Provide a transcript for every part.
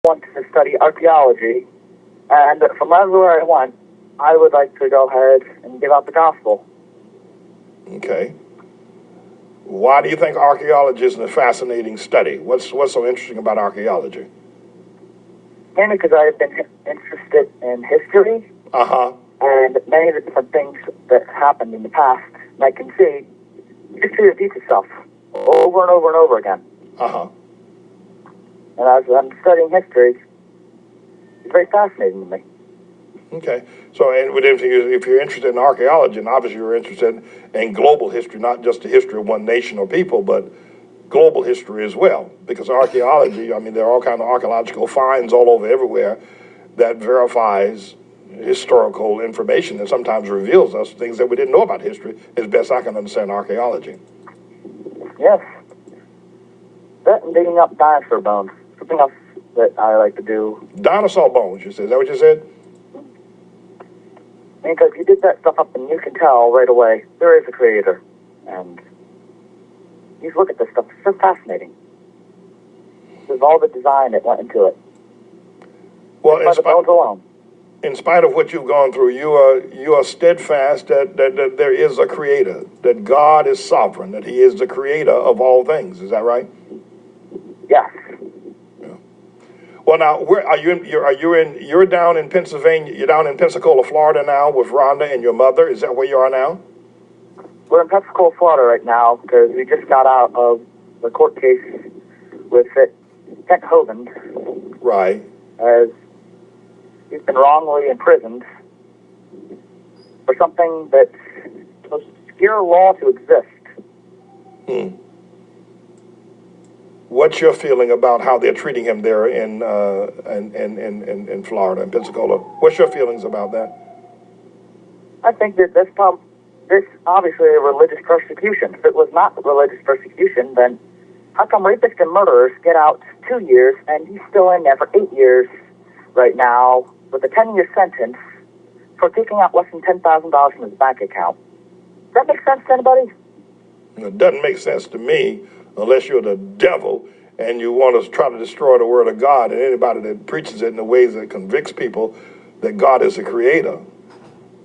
want to study archaeology, and from everywhere I went, I would like to go ahead and give out the gospel. Okay. Why do you think archaeology is a fascinating study? What's so interesting about archaeology? Mainly because I've been interested in history and many of the different things that happened in the past. And I can see history repeats itself over and over and over again. And as I'm studying history, it's very fascinating to me. Okay. So, and if you're interested in archaeology, and obviously you're interested in global history, not just the history of one nation or people, but global history as well. Because archaeology, I mean, there are all kinds of archaeological finds all over everywhere that verifies historical information and sometimes reveals us things that we didn't know about history, as best I can understand archaeology. Yes. That and digging up dinosaur bones. Something else that I like to do. Dinosaur bones, you said. Is that what you said? Because you dig that stuff up and you can tell right away there is a creator. And you look at this stuff, it's so fascinating. There's all the design that went into it. Well, by the bones alone. In spite of what you've gone through, you are steadfast that there is a creator, that God is sovereign, that he is the creator of all things. Is that right? Yes. Yeah. Well, now, where are you? You're down in Pennsylvania. You're down in Pensacola, Florida now with Rhonda and your mother. Is that where you are now? We're in Pensacola, Florida right now because we just got out of the court case with Kent Hovind. Right. As he's been wrongly imprisoned for something that's the most obscure law to exist. What's your feeling about how they're treating him there in Florida, in Pensacola? What's your feelings about that? I think that this obviously a religious persecution. If it was not religious persecution, then how come rapists and murderers get out 2 years and he's still in there for 8 years right now with a 10-year sentence for taking out less than $10,000 from his bank account? Does that make sense to anybody? It doesn't make sense to me unless you're the devil and you want to try to destroy the word of God, and anybody that preaches it in the ways that convicts people that God is the creator.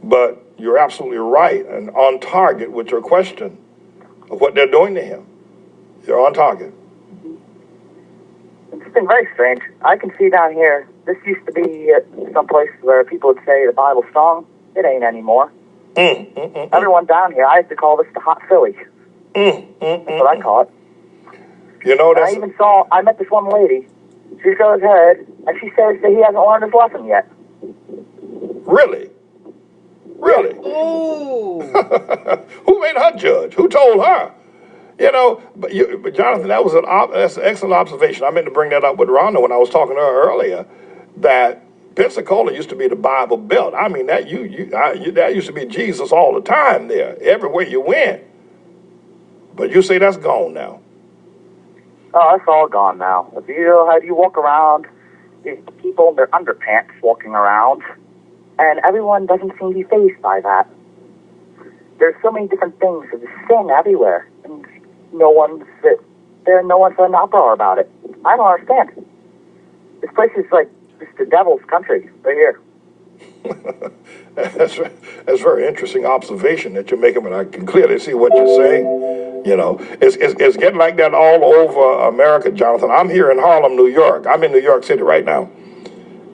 But you're absolutely right and on target with your question of what they're doing to him. You're on target. It's been very strange. I can see down here, this used to be someplace where people would say the Bible's strong. It ain't anymore. Everyone down here, I used to call this the hot Philly. That's what I call it. You know, that's... I met this one lady. She goes ahead, and she says that he hasn't learned his lesson yet. Really? Really? Ooh. Who made her judge? Who told her? You know, but Jonathan, that's an excellent observation. I meant to bring that up with Rhonda when I was talking to her earlier, that Pensacola used to be the Bible Belt. I mean, that used to be Jesus all the time there, everywhere you went. But you say that's gone now. Oh, that's all gone now. If you know how you walk around, there's people in their underpants walking around, and everyone doesn't seem to be fazed by that. There's so many different things. There's sin everywhere, and no one's an uproar about it. I don't understand. This place is like just the devil's country right here. That's a very interesting observation that you're making, but I can clearly see what you're saying. You know, it's getting like that all over America, Jonathan. I'm here in Harlem, New York. I'm in New York City right now,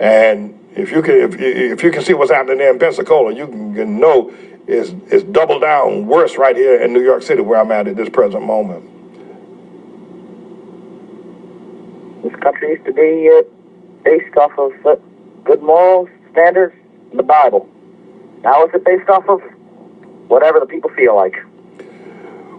and if you can see what's happening there in Pensacola, you can know it's double down worse right here in New York City where I'm at this present moment. This country used to be based off of good moral standards in the Bible. Now is it based off of whatever the people feel like?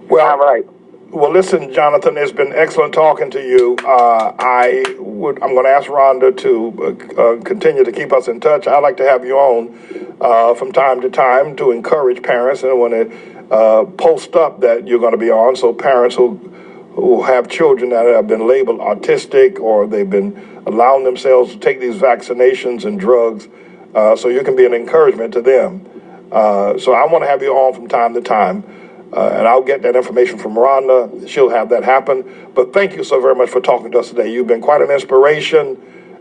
Well, all right. Well, listen, Jonathan, it's been excellent talking to you. I'm going to ask Rhonda to continue to keep us in touch. I'd like to have you on from time to time to encourage parents, and I want to post up that you're going to be on, so parents who have children that have been labeled autistic or they've been allowing themselves to take these vaccinations and drugs, so you can be an encouragement to them. So I want to have you on from time to time. And I'll get that information from Rhonda. She'll have that happen. But thank you so very much for talking to us today. You've been quite an inspiration,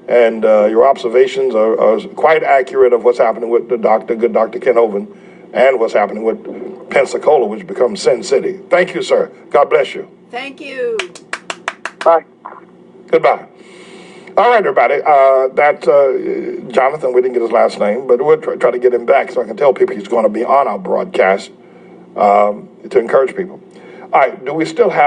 and your observations are quite accurate of what's happening with good Dr. Kent Hovind, and what's happening with Pensacola, which becomes Sin City. Thank you, sir. God bless you. Thank you. Bye. Goodbye. All right, everybody. That's Jonathan. We didn't get his last name, but we'll try to get him back so I can tell people he's going to be on our broadcast to encourage people. All right. Do we still have